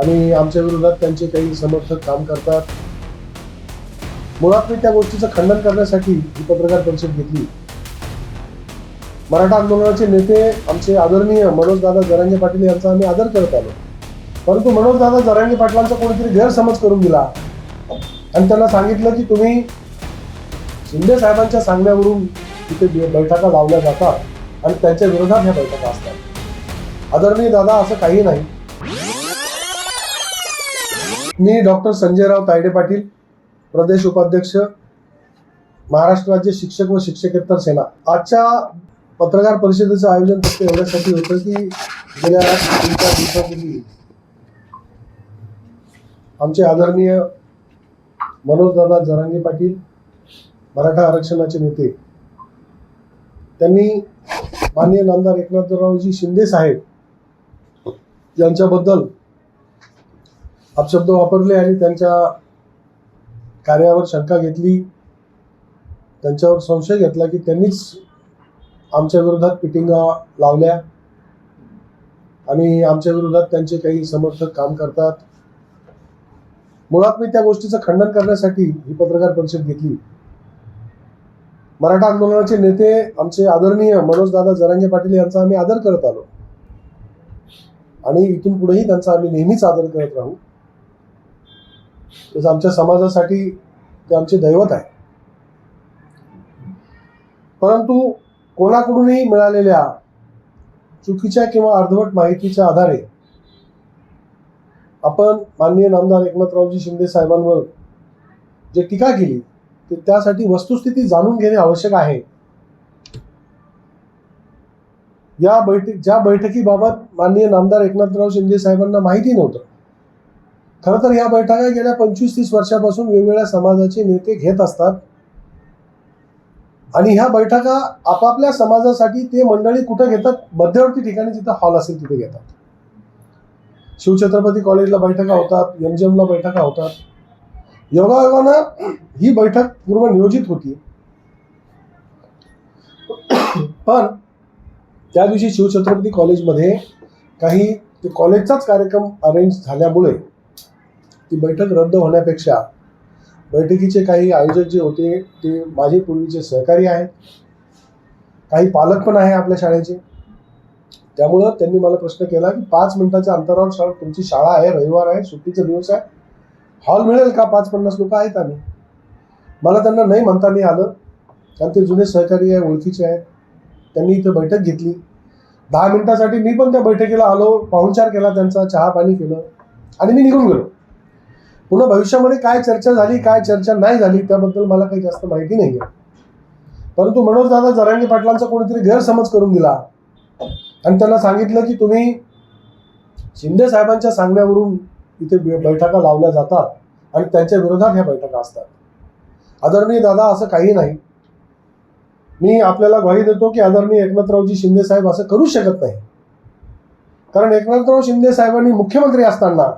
आणि आमच्या विरोधात त्यांचे काही समर्थक काम करतात. मुळात मी त्या गोष्टीचं खंडन करण्यासाठी ही पत्रकार परिषद घेतली. मराठा आंदोलनाचे नेते आमचे आदरणीय मनोजदादा जरांगे पाटील यांचा आम्ही आदर करत आलो, परंतु मनोजदादा जरांगे पाटलांचा कोणीतरी गैरसमज करून दिला आणि त्यांना सांगितलं की तुम्ही शिंदे साहेबांच्या सांगण्यावरून तिथे बैठका लावल्या जातात आणि त्यांच्या विरोधात ह्या बैठका असतात. आदरणीय दादा, असं काही नाही. मी डॉक्टर संजयराव तायडे पाटील, प्रदेश उपाध्यक्ष, महाराष्ट्र राज्य शिक्षक व शिक्षकेतर सेना. आजच्या पत्रकार परिषदेचं आयोजन फक्त एवढ्यासाठी होतं की गेल्या 3-4 दिवसापूर्वी आमचे आदरणीय मनोजदादा जरांगे पाटील, मराठा आरक्षणाचे नेते, त्यांनी माननीय नामदार एकनाथरावजी शिंदे साहेब यांच्याबद्दल अपशब्द वापरले आणि त्यांच्या कार्यावर शंका घेतली, त्यांच्यावर संशय घेतला की त्यांनीच आमच्या विरोधात पिटिंगा लावल्या आणि आमच्या विरोधात त्यांचे काही समर्थक काम करतात. मुळात मी त्या गोष्टीचं खंडन करण्यासाठी ही पत्रकार परिषद घेतली. मराठा आंदोलनाचे नेते आमचे आदरणीय मनोजदादा जरांगे पाटील यांचा आम्ही आदर करत आलो आणि इथून पुढेही त्यांचा आम्ही नेहमीच आदर करत राहू. तसं आमच्या समाजासाठी ते आमचे दैवत आहे. परंतु कोणाकडूनही मिळालेल्या चुकीच्या किंवा अर्धवट माहितीच्या आधारे आपण माननीय नामदार एकनाथरावजी शिंदे साहेबांवर जे टीका केली ते त्यासाठी वस्तुस्थिती जाणून घेणे आवश्यक आहे. ज्या बैठकीबाबत माननीय नामदार एकनाथराव शिंदे साहेबांना माहिती नव्हतं. खरं तर या बैठका गेल्या 25-30 वर्षापासून वेगवेगळ्या समाजाचे नेते घेत असतात आणि ह्या बैठका आपापल्या समाजासाठी ते मंडळी कुठं घेतात, मध्यवर्ती ठिकाणी जिथं हॉल असेल तिथे घेतात. शिवछत्रपती कॉलेजला बैठका होतात, MGMला बैठका होतात. योगायोगानं ही बैठक पूर्व नियोजित होती, पण त्या दिवशी शिवछत्रपती कॉलेजमध्ये काही ते कॉलेजचाच कार्यक्रम अरेंज झाल्यामुळे ती बैठक रद्द होण्यापेक्षा बैठकीचे काही आयोजक जे होते ते माझे पूर्वीचे सहकारी आहेत, काही पालक पण आहे आपल्या शाळेचे. त्यामुळं त्यांनी मला प्रश्न केला की 5 मिनिटाच्या अंतरावर तुमची शाळा आहे, रविवार आहे, सुट्टीचा दिवस आहे, हॉल मिळेल का? 50-50 लोक आहेत आम्ही. मला त्यांना नाही म्हणता नाही आलं, कारण ते जुने सहकारी आहे, ओळखीचे आहेत. त्यांनी इथं बैठक घेतली. 10 मिनिटासाठी मी पण त्या बैठकीला आलो, पाहुणचार केला त्यांचा, चहा पाणी केलं आणि मी निघून गेलो. पुन्हा भविष्यामध्ये काय चर्चा झाली, काय चर्चा नाही झाली त्याबद्दल मला काही जास्त माहिती नाही आहे. परंतु मनोजदादा जरांगे पाटलांचा कोणीतरी गैरसमज करून दिला आणि त्यांना सांगितलं की तुम्ही शिंदे साहेबांच्या सांगण्यावरून इथे बैठका लावल्या जातात आणि त्यांच्या विरोधात ह्या बैठका असतात. आदरणीय दादा, असं काही नाही. मी आपल्याला ग्वाही देतो की आदरणीय एकनाथरावजी शिंदे साहेब असं करू शकत नाही, कारण एकनाथराव शिंदे साहेबांनी मुख्यमंत्री असताना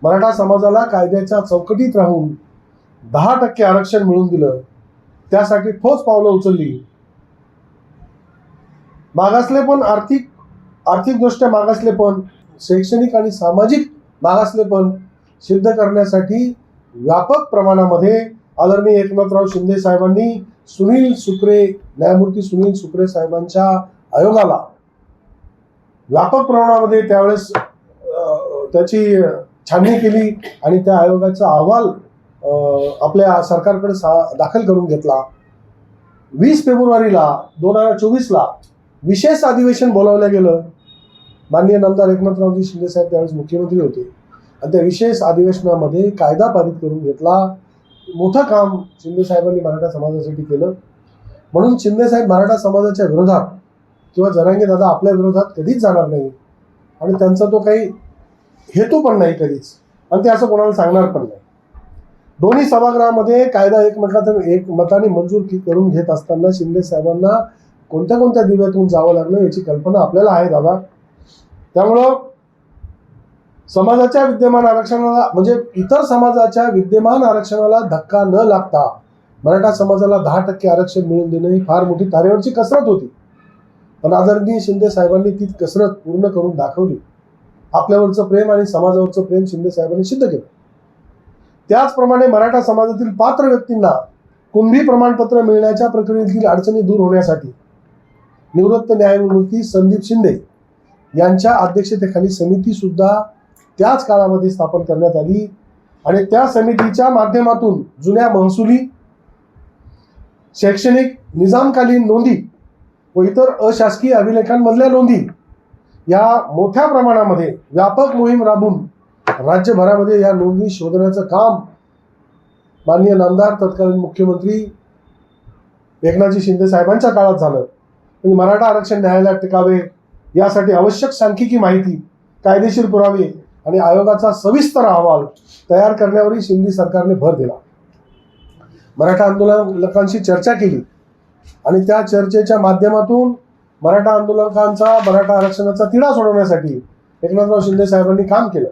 मराठा समाजाला कायद्याच्या चौकटीत राहून 10% आरक्षण मिळवून दिलं, त्यासाठी ठोस पावलं उचलली. मागासलेपण, आर्थिकदृष्ट्या मागासलेपण, शैक्षणिक आणि सामाजिक मागासलेपण सिद्ध करण्यासाठी व्यापक प्रमाणामध्ये आदरणीय एकनाथराव शिंदे साहेबांनी न्यायमूर्ती सुनील सुक्रे साहेबांच्या आयोगाला व्यापक प्रमाणामध्ये त्यावेळेस त्याची छाननी केली आणि त्या आयोगाचा अहवाल आपल्या सरकारकडे दाखल करून घेतला. 20 फेब्रुवारीला 2024ला विशेष अधिवेशन बोलावलं गेलं. माननीय नामदार एकनाथरावजी शिंदे साहेब त्यावेळेस मुख्यमंत्री होते आणि त्या विशेष अधिवेशनामध्ये कायदा पारित करून घेतला. मोठं काम शिंदे साहेबांनी मराठा समाजासाठी केलं. म्हणून शिंदे साहेब मराठा समाजाच्या विरोधात किंवा जरांगे दादा आपल्या विरोधात कधीच जाणार नाही आणि त्यांचा तो काही हेतू पण नाही कधीच, आणि ते असं कोणाला सांगणार पण नाही. दोन्ही सभागृहामध्ये कायदा एकमताने मंजूर करून घेत असताना शिंदे साहेबांना कोणत्या कोणत्या दिव्यातून जावं लागलं याची कल्पना आपल्याला आहे दादा. त्यामुळं समाजाच्या विद्यमान आरक्षणाला, म्हणजे इतर समाजाच्या विद्यमान आरक्षणाला धक्का न लागता मराठा समाजाला 10% आरक्षण मिळवून देणं ही फार मोठी तारेवरची कसरत होती, पण आदरणीय शिंदे साहेबांनी ती कसरत पूर्ण करून दाखवली. आपल्यावरचं प्रेम आणि समाजावरचं प्रेम शिंदे साहेबांनी सिद्ध केलं. त्याचप्रमाणे मराठा समाजातील पात्र व्यक्तींना कुणबी प्रमाणपत्र मिळण्याच्या प्रक्रियेतील अडचणी दूर होण्यासाठी निवृत्त न्यायमूर्ती संदीप शिंदे यांच्या अध्यक्षतेखाली समिती सुद्धा त्याच काळामध्ये स्थापन करण्यात आली आणि त्या समितीच्या माध्यमातून जुन्या महसुली, शैक्षणिक, निजामकालीन नोंदी व इतर अशासकीय अभिलेखांमधल्या नोंदी या मोठ्या प्रमाणामध्ये व्यापक मोहीम राबवून राज्यभरामध्ये या नोंदी शोधण्याचं काम माननीय नामदार तत्कालीन मुख्यमंत्री एकनाथजी शिंदे साहेबांच्या काळात झालं. म्हणजे मराठा आरक्षण न्यायालयात टिकावे यासाठी आवश्यक सांख्यिकी माहिती, कायदेशीर पुरावे आणि आयोगाचा सविस्तर अहवाल तयार करण्यावरही शिंदे सरकारने भर दिला. मराठा आंदोलकांशी चर्चा केली आणि त्या चर्चेच्या माध्यमातून मराठा आंदोलकांचा मराठा आरक्षणाचा तिढा सोडवण्यासाठी एकनाथराव शिंदे साहेबांनी काम केलं.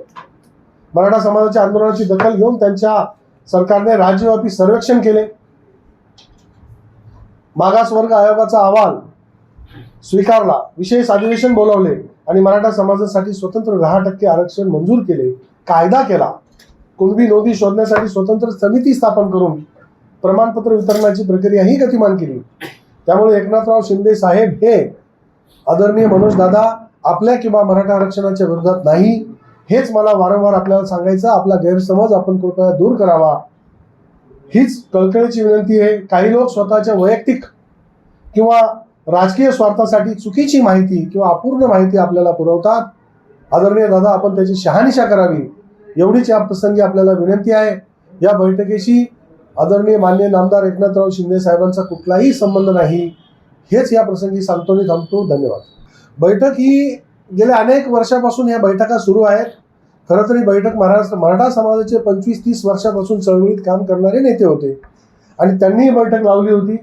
मराठा समाजाच्या आंदोलनाची दखल घेऊन त्यांच्या सरकारने राज्यव्यापी सर्वेक्षण केले. मागासवर्ग आयोगाचा अहवाल स्वीकारला, विशेष अधिवेशन बोलावले आणि मराठा समाजासाठी स्वतंत्र 10% आरक्षण मंजूर केले, कायदा केला. कुणबी नोंदी शोधण्यासाठी स्वतंत्र समिती स्थापन करून प्रमाणपत्र वितरणाची प्रक्रियाही गतिमान केली. त्यामुळे एकनाथराव शिंदे साहेब हे आदरणीय मनोज दादा आपल्या किंवा मराठा आरक्षणाच्या विरोधात नाही, हेच मला वारंवार आपल्याला सांगायचं. आपला गैरसमज आपण कृपया दूर करावा, हीच कळकळीची विनंती आहे. काही लोक स्वतःच्या वैयक्तिक किंवा राजकीय स्वार्थासाठी चुकीची माहिती किंवा अपूर्ण माहिती आपल्याला पुरवतात. आदरणीय दादा, आपण त्याची शहानिशा करावी एवढीच या प्रसंगी आपल्याला विनंती आहे. या बैठकीशी आदरणीय माननीय नामदार एकनाथराव शिंदे साहेबांचा कुठलाही संबंध नाही, हेच या प्रसंगी सांगतो आणि थांबतो. धन्यवाद. बैठक ही गेल्या अनेक वर्षापासून या बैठका सुरू आहेत. खरं तर ही बैठक मराठा समाजाचे 25-30 वर्षापासून चळवळीत काम करणारे नेते होते आणि त्यांनी ही बैठक लावली होती.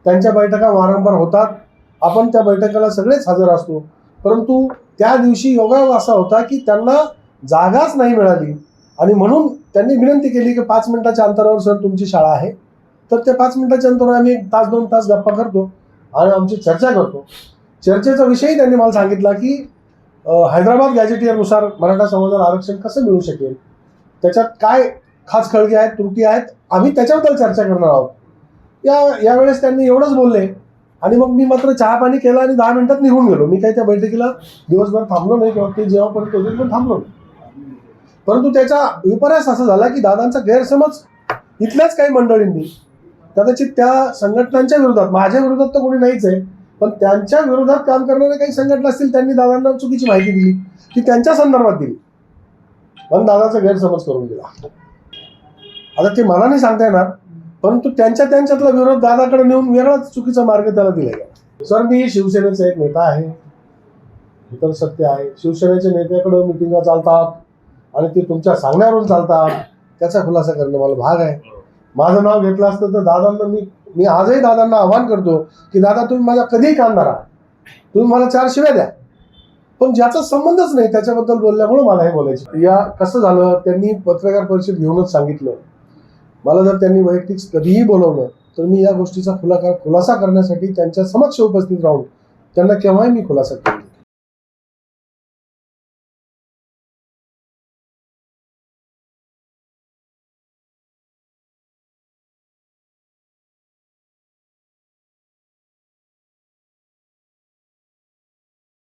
त्यांच्या बैठका वारंवार होतात. आपण त्या बैठकाला सगळेच हजर असतो. परंतु त्या दिवशी योगायोग असा होता की त्यांना जागाच नाही मिळाली आणि म्हणून त्यांनी विनंती केली की 5 मिनिटाच्या अंतरावर सर तुमची शाळा आहे. तर त्या 5 मिनिटाच्या अंतरावर आम्ही 1 तास 2 तास गप्पा करतो आणि आमची चर्चा करतो. चर्चेचा विषयही त्यांनी मला सांगितला की हैदराबाद गॅजेटियरनुसार मराठा समाजाला आरक्षण कसं मिळू शकेल, त्याच्यात काय खाचखळगे आहेत, त्रुटी आहेत, आम्ही त्याच्याबद्दल चर्चा करणार आहोत. यावेळेस त्यांनी एवढंच बोलले आणि मग मी मात्र चहा पाणी केला आणि 10 मिनिटात निघून गेलो. मी काही त्या बैठकीला दिवसभर थांबलो नाही किंवा ते जेव्हापर्यंत होते पण थांबलो नाही. परंतु त्याचा विपर्यास असा झाला की दादांचा गैरसमज इथल्याच काही मंडळींनी, कदाचित त्या संघटनांच्या विरोधात, माझ्या विरोधात तर कोणी नाहीच आहे, पण त्यांच्या विरोधात काम करणारे काही संघटना असतील, त्यांनी दादांना चुकीची माहिती दिली की त्यांच्या संदर्भात दिली पण दादाचा गैरसमज करून दिला. आता ते मला नाही सांगता येणार, परंतु त्यांच्यातला विरोध दादाकडे नेऊन वेगळाच चुकीचा मार्ग त्याला दिला गेला. सर, मी शिवसेनेचा एक नेता आहे, इतर सत्य आहे. शिवसेनेच्या नेत्याकडे मिटिंगा चालतात आणि ते तुमच्या सांगण्यावरून चालतात, त्याचा खुलासा करणं मला भाग आहे. माझं नाव घेतलं असतं तर दादांना मी आजही दादांना आव्हान करतो की दादा तुम्ही माझा कधीही कामदार आहात, तुम्ही मला 4 शिव्या द्या, पण ज्याचा संबंधच नाही त्याच्याबद्दल बोलल्यामुळे मला हे बोलायचं. या कसं झालं, त्यांनी पत्रकार परिषद घेऊनच सांगितलं. मला जर त्यांनी वैयक्तिक कधीही बोलवलं तर मी या गोष्टीचा खुलासा करण्यासाठी त्यांच्या समक्ष उपस्थित राहून त्यांना केव्हाही मी खुलासा केला.